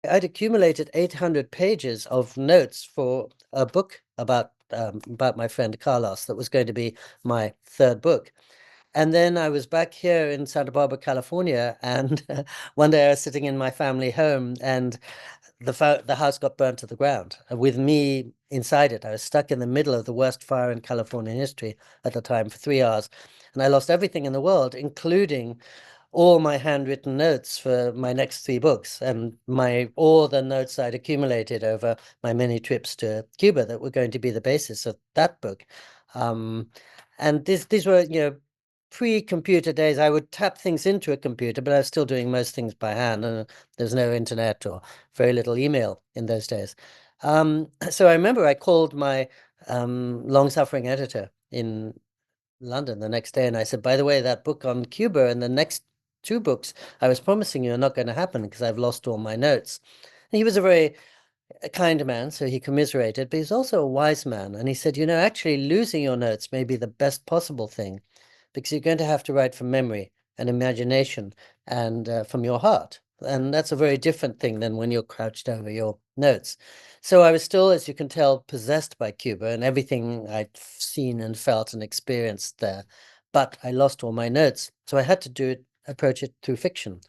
I'd accumulated 800 pages of notes for a book about my friend Carlos that was going to be my third book. And then I was back here in Santa Barbara, California, and one day I was sitting in my family home, and the house got burnt to the ground with me inside it. I was stuck in the middle of the worst fire in California history at the time for 3 hours, and I lost everything in the world, including all my handwritten notes for my next three books and my all the notes I'd accumulated over my many trips to Cuba that were going to be the basis of that book. Um, and these were, pre-computer days. I would tap things into a computer, but I was still doing most things by hand, and there's no internet or very little email in those days. So I remember I called my long-suffering editor in London the next day, and I said, by the way, that book on Cuba and the next two books I was promising you are not going to happen because I've lost all my notes. And he was a very kind man, so he commiserated, but he's also a wise man. And he said, actually losing your notes may be the best possible thing because you're going to have to write from memory and imagination and from your heart. And that's a very different thing than when you're crouched over your notes. So I was still, as you can tell, possessed by Cuba and everything I'd seen and felt and experienced there. But I lost all my notes. So I had to approach it through fiction.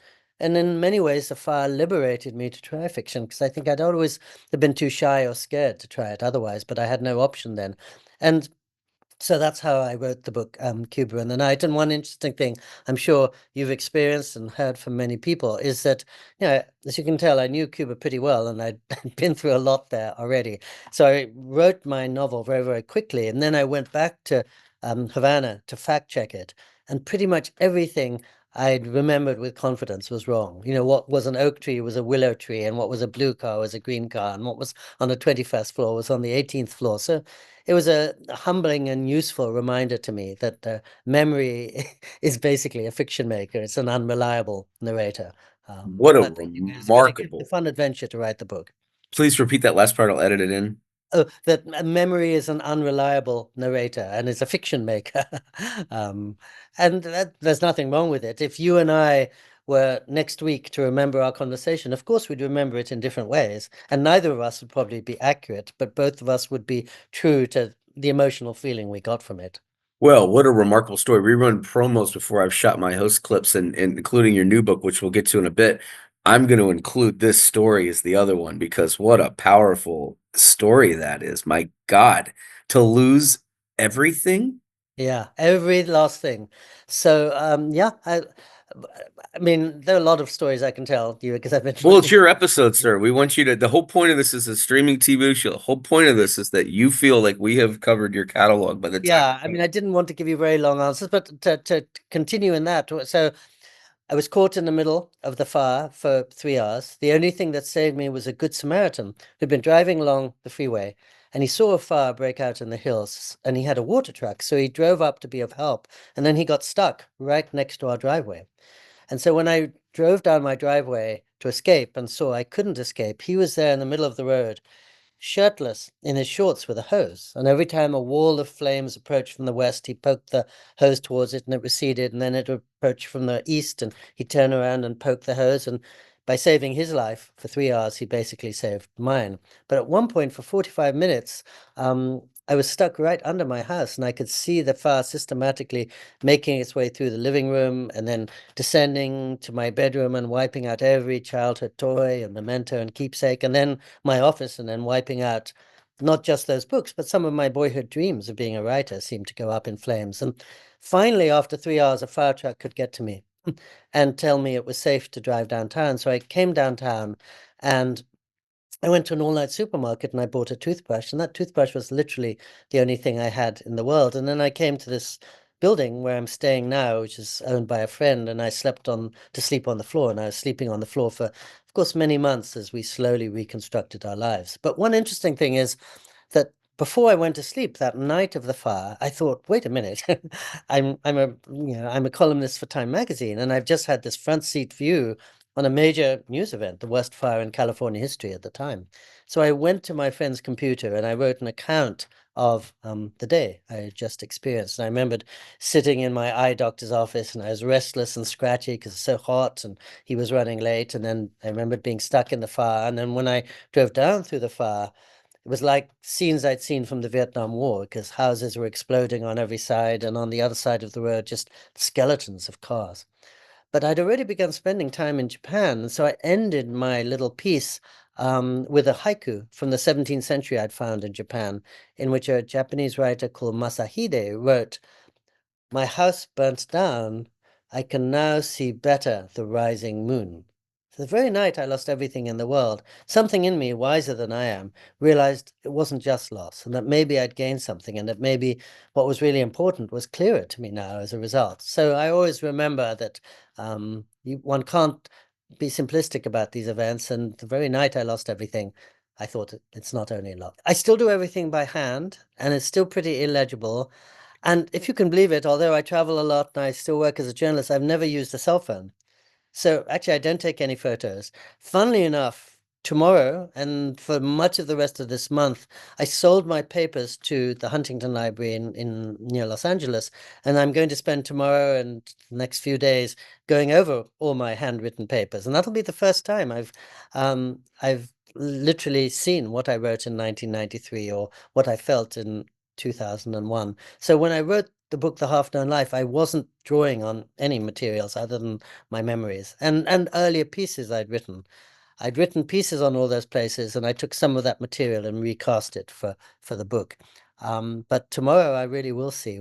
And in many ways, the fire liberated me to try fiction because I think I'd always have been too shy or scared to try it otherwise, but I had no option then. And so that's how I wrote the book, Cuba in the Night. And one interesting thing I'm sure you've experienced and heard from many people is that, as you can tell, I knew Cuba pretty well and I'd been through a lot there already. So I wrote my novel very, very quickly. And then I went back to Havana to fact check it. And pretty much everything I'd remembered with confidence was wrong. What was an oak tree was a willow tree, and what was a blue car was a green car, and what was on the 21st floor was on the 18th floor. So it was a humbling and useful reminder to me that memory is basically a fiction maker. It's an unreliable narrator. What a But it was good. It was a remarkable. fun adventure to write the book. Please repeat that last part. I'll edit it in. Oh, that memory is an unreliable narrator and is a fiction maker. um, and there's nothing wrong with it. If you and I were next week to remember our conversation, of course we'd remember it in different ways. And neither of us would probably be accurate, but both of us would be true to the emotional feeling we got from it. Well, what a remarkable story. We run promos before I've shot my host clips and including your new book, which we'll get to in a bit. I'm going to include this story as the other one because what a powerful story that is. My God, to lose everything. Yeah, every last thing. So, yeah, I mean, there are a lot of stories I can tell you because I've been Well, it's writing. your episode, sir. We want you to. The whole point of this is a streaming TV show. The whole point of this is that you feel like we have covered your catalog by the time. Yeah, I mean, I didn't want to give you very long answers, but to continue in that, so I was caught in the middle of the fire for 3 hours. The only thing that saved me was a good Samaritan who'd been driving along the freeway and he saw a fire break out in the hills and he had a water truck. So he drove up to be of help and then he got stuck right next to our driveway. And so when I drove down my driveway to escape and saw I couldn't escape, he was there in the middle of the road shirtless in his shorts with a hose. And every time a wall of flames approached from the west, he poked the hose towards it and it receded. And then it would approach from the east and he'd turn around and poke the hose. And by saving his life for 3 hours, he basically saved mine. But at one point, for 45 minutes, I was stuck right under my house and I could see the fire systematically making its way through the living room and then descending to my bedroom and wiping out every childhood toy and memento and keepsake. And then my office and then wiping out not just those books, but some of my boyhood dreams of being a writer seemed to go up in flames. And finally, after 3 hours, a fire truck could get to me and tell me it was safe to drive downtown. So I came downtown and I went to an all-night supermarket and I bought a toothbrush, and that toothbrush was literally the only thing I had in the world. And then I came to this building where I'm staying now, which is owned by a friend, and I slept on to sleep on the floor, and I was sleeping on the floor for, of course, many months as we slowly reconstructed our lives. But one interesting thing is that before I went to sleep that night of the fire, I thought, wait a minute, I'm a columnist for Time magazine, and I've just had this front seat view on a major news event, the worst fire in California history at the time. So I went to my friend's computer and I wrote an account of the day I had just experienced. And I remembered sitting in my eye doctor's office and I was restless and scratchy because it's so hot and he was running late. And then I remembered being stuck in the fire. And then when I drove down through the fire, it was like scenes I'd seen from the Vietnam War because houses were exploding on every side, and on the other side of the road, just skeletons of cars. But I'd already begun spending time in Japan, and so I ended my little piece with a haiku from the 17th century I'd found in Japan, in which a Japanese writer called Masahide wrote, "My house burnt down. I can now see better the rising moon." So the very night I lost everything in the world, something in me, wiser than I am, realized it wasn't just loss, and that maybe I'd gained something, and that maybe what was really important was clearer to me now as a result. So I always remember that one can't be simplistic about these events. And the very night I lost everything, I thought it's not only loss. I still do everything by hand, and it's still pretty illegible. And if you can believe it, although I travel a lot and I still work as a journalist, I've never used a cell phone. So actually, I don't take any photos. Funnily enough, tomorrow and for much of the rest of this month, I sold my papers to the Huntington Library in near Los Angeles, and I'm going to spend tomorrow and the next few days going over all my handwritten papers, and that'll be the first time I've literally seen what I wrote in 1993 or what I felt in 2001. So when I wrote the book The Half Known Life, I wasn't drawing on any materials other than my memories and earlier pieces I'd written. I'd written pieces on all those places, and I took some of that material and recast it for the book. But tomorrow I really will see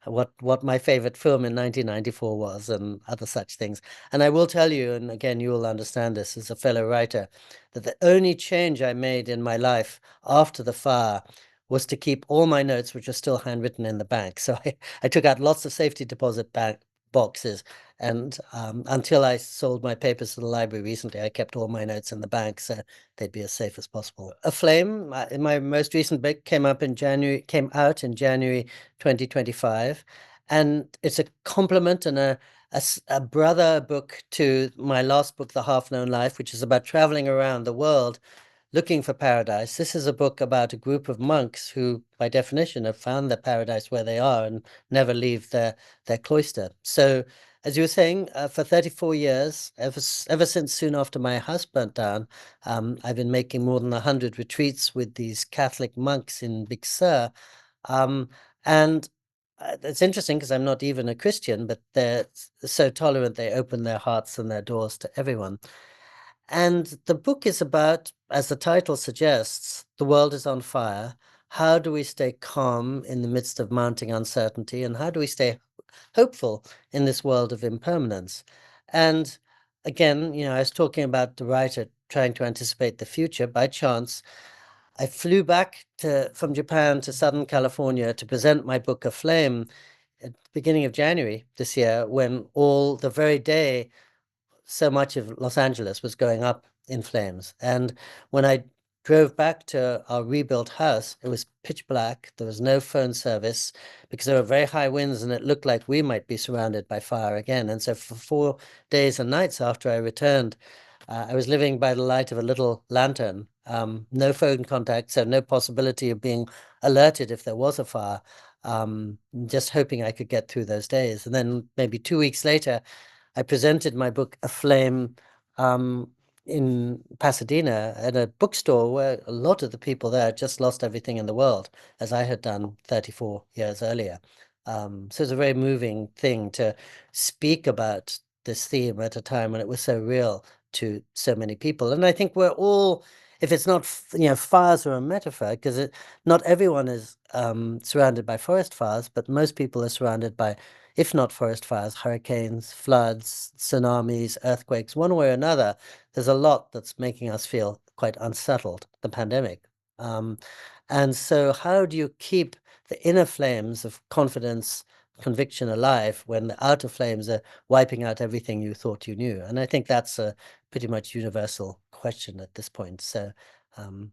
what my favorite film in 1994 was and other such things. And I will tell you, and again, you will understand this as a fellow writer, that the only change I made in my life after the fire was to keep all my notes, which are still handwritten, in the bank. So I took out lots of safety deposit bank boxes. And until I sold my papers to the library recently, I kept all my notes in the bank so they'd be as safe as possible. Aflame, my most recent book, came out in January 2025, and it's a complement and a brother book to my last book, The Half Known Life, which is about traveling around the world looking for paradise. This is a book about a group of monks who, by definition, have found their paradise where they are and never leave their cloister. So, as you were saying, for 34 years, ever since soon after my house burnt down, I've been making more than 100 retreats with these Catholic monks in Big Sur. Um, and it's interesting because I'm not even a Christian, but they're so tolerant, they open their hearts and their doors to everyone. And the book is about, as the title suggests, the world is on fire. How do we stay calm in the midst of mounting uncertainty? And how do we stay hopeful in this world of impermanence? And again, I was talking about the writer trying to anticipate the future. By chance, I flew back from Japan to Southern California to present my book, Aflame, at the beginning of January this year, when the very day so much of Los Angeles was going up in flames. And when I drove back to our rebuilt house, it was pitch black. There was no phone service because there were very high winds and it looked like we might be surrounded by fire again. And so for 4 days and nights after I returned, I was living by the light of a little lantern. No phone contact, so no possibility of being alerted if there was a fire. Just hoping I could get through those days. And then maybe 2 weeks later, I presented my book Aflame in Pasadena at a bookstore where a lot of the people there just lost everything in the world, as I had done 34 years earlier. So it's a very moving thing to speak about this theme at a time when it was so real to so many people. And I think we're all, if it's not, fires are a metaphor because not everyone is surrounded by forest fires, but most people are surrounded by, if not forest fires, hurricanes, floods, tsunamis, earthquakes, one way or another. There's a lot that's making us feel quite unsettled, the pandemic. And so how do you keep the inner flames of confidence, conviction alive when the outer flames are wiping out everything you thought you knew? And I think that's a pretty much universal question at this point. So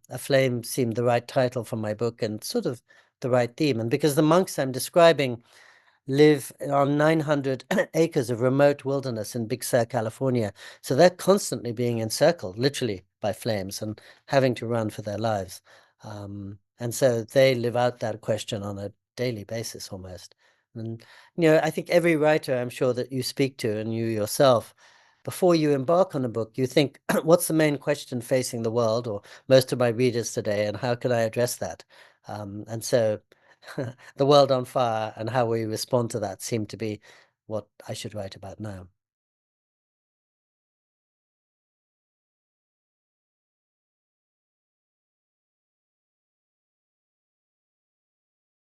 A Flame seemed the right title for my book and sort of the right theme. And because the monks I'm describing live on 900 acres of remote wilderness in Big Sur, California. So they're constantly being encircled, literally, by flames and having to run for their lives. And so they live out that question on a daily basis almost. And, I think every writer, I'm sure that you speak to, and you yourself, before you embark on a book, you think, what's the main question facing the world or most of my readers today, and how can I address that? And so the world on fire and how we respond to that seem to be what I should write about now.